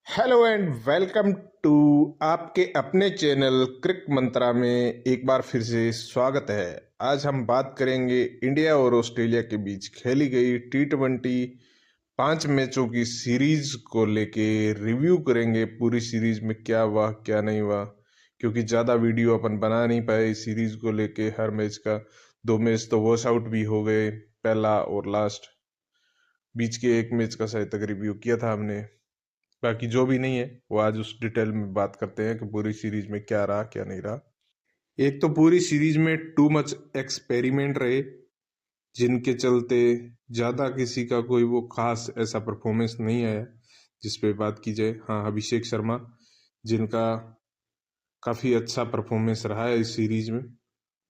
Hello and welcome to आपके अपने channel क्रिक मंत्रा में एक बार फिर से स्वागत है। आज हम बात करेंगे इंडिया और ऑस्ट्रेलिया के बीच खेली गई T20 5 मैचों की सीरीज को लेके रिव्यू करेंगे। पूरी सीरीज में क्या हुआ क्या नहीं हुआ, क्योंकि ज़्यादा वीडियो अपन बना नहीं पाए इस सीरीज को लेके। हर मैच का 2 मैच तो वॉश आउट भी हो गए, पहला और लास्ट। बीच के एक मैच का शायद तक रिव्यू किया था हमने। बाकी जो भी नहीं है वो आज उस डिटेल में बात करते हैं कि पूरी सीरीज में क्या रहा क्या नहीं रहा। एक तो पूरी सीरीज में टू मच एक्सपेरिमेंट रहे, जिनके चलते ज्यादा किसी का कोई वो खास ऐसा परफॉर्मेंस नहीं आया जिस पे बात की जाए। हाँ, अभिषेक शर्मा जिनका काफी अच्छा परफॉर्मेंस रहा है इस सीरीज में।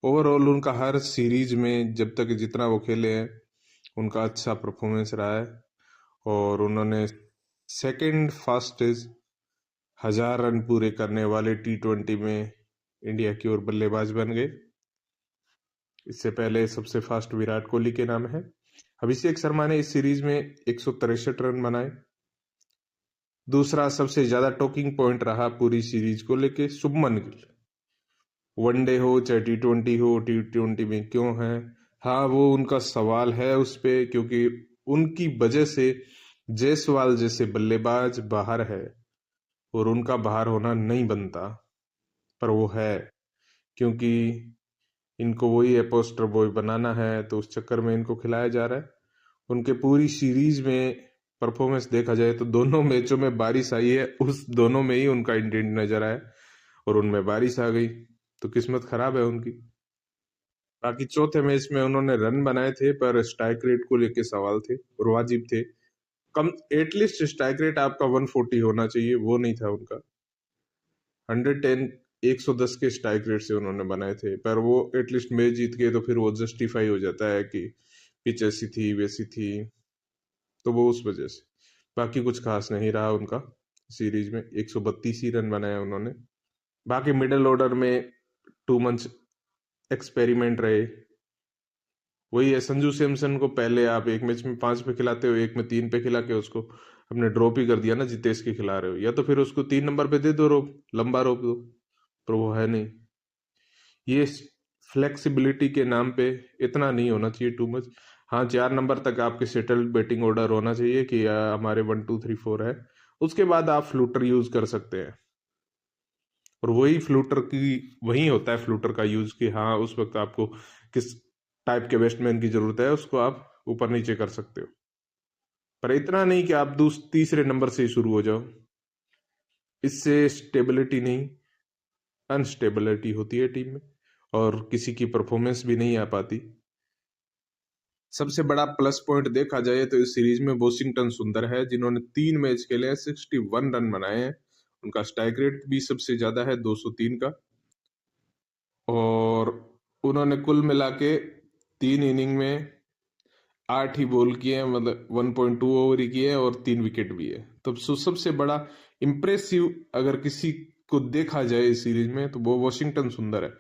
ओवरऑल उनका हर सीरीज में जब तक जितना वो खेले हैं उनका अच्छा परफॉर्मेंस रहा है, और उन्होंने सेकंड फास्टेस्ट 1000 रन पूरे करने वाले T20 में इंडिया की ओर बल्लेबाज बन गए। इससे पहले सबसे फास्ट विराट कोहली के नाम है। अभिषेक शर्मा ने इस सीरीज में 163 रन बनाए। दूसरा सबसे ज्यादा टॉकिंग पॉइंट रहा पूरी सीरीज को लेके शुभमन गिल। वनडे हो चाहे T20 हो, T20 में क्यों है, हाँ वो उनका सवाल है उस पे, क्योंकि उनकी वजह से जायसवाल जैसे बल्लेबाज बाहर है और उनका बाहर होना नहीं बनता, पर वो है क्योंकि इनको वही पोस्टर बॉय बनाना है, तो उस चक्कर में इनको खिलाया जा रहा है। उनके पूरी सीरीज में परफॉर्मेंस देखा जाए तो दोनों मैचों में बारिश आई है, उस दोनों में ही उनका इंटेंट नजर आया और उनमें बारिश आ गई, तो किस्मत खराब है उनकी। बाकी चौथे मैच में उन्होंने रन बनाए थे, पर स्ट्राइक रेट को लेके सवाल थे और वाजिब थे। कम एटलीस्ट स्ट्राइक रेट आपका 140 होना चाहिए, वो नहीं था उनका। 110 110 के स्ट्राइक रेट से उन्होंने बनाए थे, पर वो एटलीस्ट मैच जीत गए तो फिर वो जस्टिफाई हो जाता है कि पिच ऐसी थी वैसी थी, तो वो उस वजह से। बाकी कुछ खास नहीं रहा उनका। सीरीज में 132 ही रन बनाए उन्होंने। बाकी मिडिल ऑर्डर में टू मंथ एक्सपेरिमेंट रहे। वही है, संजू सैमसन को पहले आप एक मैच में 5 पे खिलाते हो, एक में 3 पे खिला के उसको अपने ड्रॉप ही कर दिया ना, जितेश के खिला रहे हो, या तो फिर उसको 3 नंबर पे दे दो रोप, लंबा रोप दो, पर वो है नहीं। ये फ्लेक्सिबिलिटी के नाम पे इतना नहीं होना चाहिए टू मच। हाँ, 4 नंबर तक आपके सेटल्ड बैटिंग ऑर्डर होना चाहिए कि हमारे 1 2 3 4 है। उसके बाद आप फ्लूटर यूज कर सकते हैं, और वही फ्लूटर की वही होता है फ्लूटर का यूज कि हाँ उस वक्त आपको किस टाइप के बैट्समैन की जरूरत है, उसको आप ऊपर नीचे कर सकते हो, पर इतना नहीं कि आप तीसरे नंबर से ही शुरू हो जाओ। इससे स्टेबिलिटी नहीं, अनस्टेबिलिटी होती है टीम में और किसी की परफॉर्मेंस भी नहीं आ पाती। सबसे बड़ा प्लस पॉइंट देखा जाए तो इस सीरीज में वॉशिंगटन सुंदर है, जिन्होंने 3 मैच खेले हैं, 61 रन बनाए हैं। उनका स्ट्राइक रेट भी सबसे ज्यादा है, 203 का। और उन्होंने कुल मिला के 3 इनिंग में 8 ही बॉल किए हैं, मतलब 1.2 ओवर ही किए हैं, और 3 विकेट भी है। तो सबसे बड़ा इम्प्रेसिव अगर किसी को देखा जाए इस सीरीज में तो वो वॉशिंगटन सुंदर है।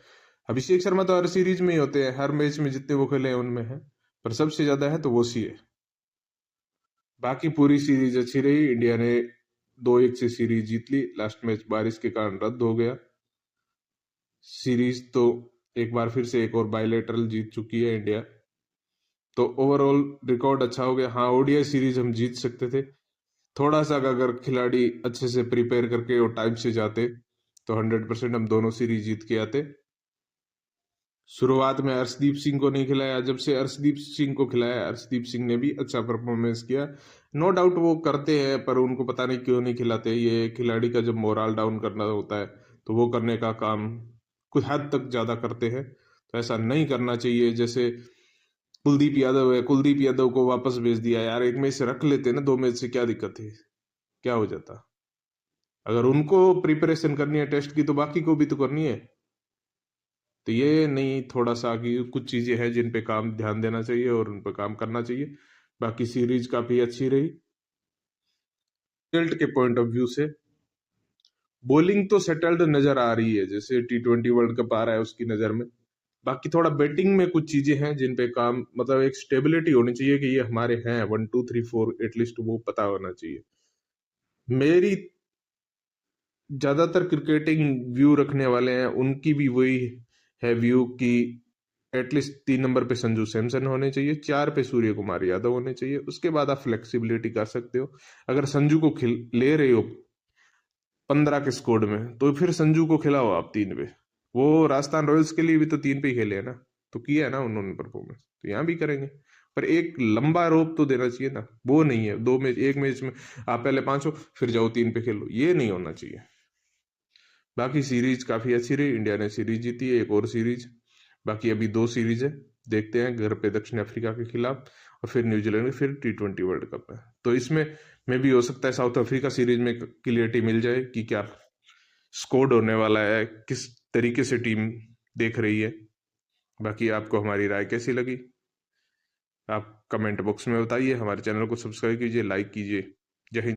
अभिषेक शर्मा तो हर सीरीज में ही होते हैं, हर मैच में जितने वो खेले हैं उनमें है, पर सबसे ज्यादा है तो वो सी है। बाकी पूरी सीरीज अच्छी रही। इंडिया ने 2-1 से सीरीज जीत ली। लास्ट मैच बारिश के कारण रद्द हो गया। सीरीज तो एक बार फिर से एक और बायलेटरल जीत चुकी है इंडिया, तो ओवरऑल रिकॉर्ड अच्छा हो गया। हाँ, ओडीआई सीरीज हम जीत सकते थे, थोड़ा सा अगर खिलाड़ी अच्छे से प्रिपेयर करके और टाइम से जाते तो 100% हम दोनों सीरीज जीत के आते। शुरुआत में अर्शदीप सिंह को नहीं खिलाया, जब से अर्शदीप सिंह को खिलाया अर्शदीप सिंह ने भी अच्छा परफॉर्मेंस किया। नो डाउट वो करते हैं, पर उनको पता नहीं क्यों नहीं खिलाते। ये खिलाड़ी का जब मोरल डाउन करना होता है तो वो करने का काम कुछ हद तक ज्यादा करते हैं, तो ऐसा नहीं करना चाहिए। जैसे कुलदीप यादव है, कुलदीप यादव को वापस भेज दिया यार, एक मैच से रख लेते ना, 2 मैच से क्या दिक्कत है, क्या हो जाता। अगर उनको प्रिपरेशन करनी है टेस्ट की तो बाकी को भी तो करनी है। तो ये नहीं, थोड़ा सा कि कुछ चीजें हैं जिन पे काम ध्यान देना चाहिए और उन पे काम करना चाहिए। बाकी सीरीज काफी अच्छी रही। रिजल्ट के पॉइंट ऑफ व्यू से बॉलिंग तो सेटल्ड नजर आ रही है, जैसे T20 वर्ल्ड कप आ रहा है उसकी नजर में। बाकी थोड़ा बैटिंग में कुछ चीजें हैं जिन पे काम, मतलब एक स्टेबिलिटी होनी चाहिए कि ये हमारे हैं 1 2 3 4 एटलीस्ट वो पता होना चाहिए। मेरी ज़्यादातर क्रिकेटिंग व्यू रखने वाले हैं उनकी भी वही है व्यू कि एटलीस्ट 3 नंबर पे संजू सैमसन होने चाहिए, 4 पे सूर्य कुमार यादव होने चाहिए। उसके बाद आप फ्लेक्सिबिलिटी कर सकते हो। अगर संजू को खिल ले रहे हो 15 के स्कोर में, तो फिर संजू को खिलाओ आप 3 पे। वो राजस्थान रॉयल्स के लिए भी तो 3 पे ही खेले है ना, तो किया है ना उन्होंने परफॉर्मेंस, तो यहाँ भी करेंगे। पर एक लंबा रोप तो देना चाहिए ना, वो नहीं है। 2 मैच, एक मैच में आप पहले 5 हो फिर जाओ 3 पे खेलो, ये नहीं होना चाहिए। बाकी सीरीज काफी अच्छी रही, इंडिया ने सीरीज जीती है, एक और सीरीज बाकी, अभी 2 सीरीज है। देखते हैं, घर पे दक्षिण अफ्रीका के खिलाफ और फिर न्यूजीलैंड, फिर T20 वर्ल्ड कप है। तो इसमें में भी हो सकता है साउथ अफ्रीका सीरीज में क्लियरिटी मिल जाए कि क्या स्कोर होने वाला है, किस तरीके से टीम देख रही है। बाकी आपको हमारी राय कैसी लगी आप कमेंट बॉक्स में बताइए। हमारे चैनल को सब्सक्राइब कीजिए, लाइक कीजिए। जय हिंद।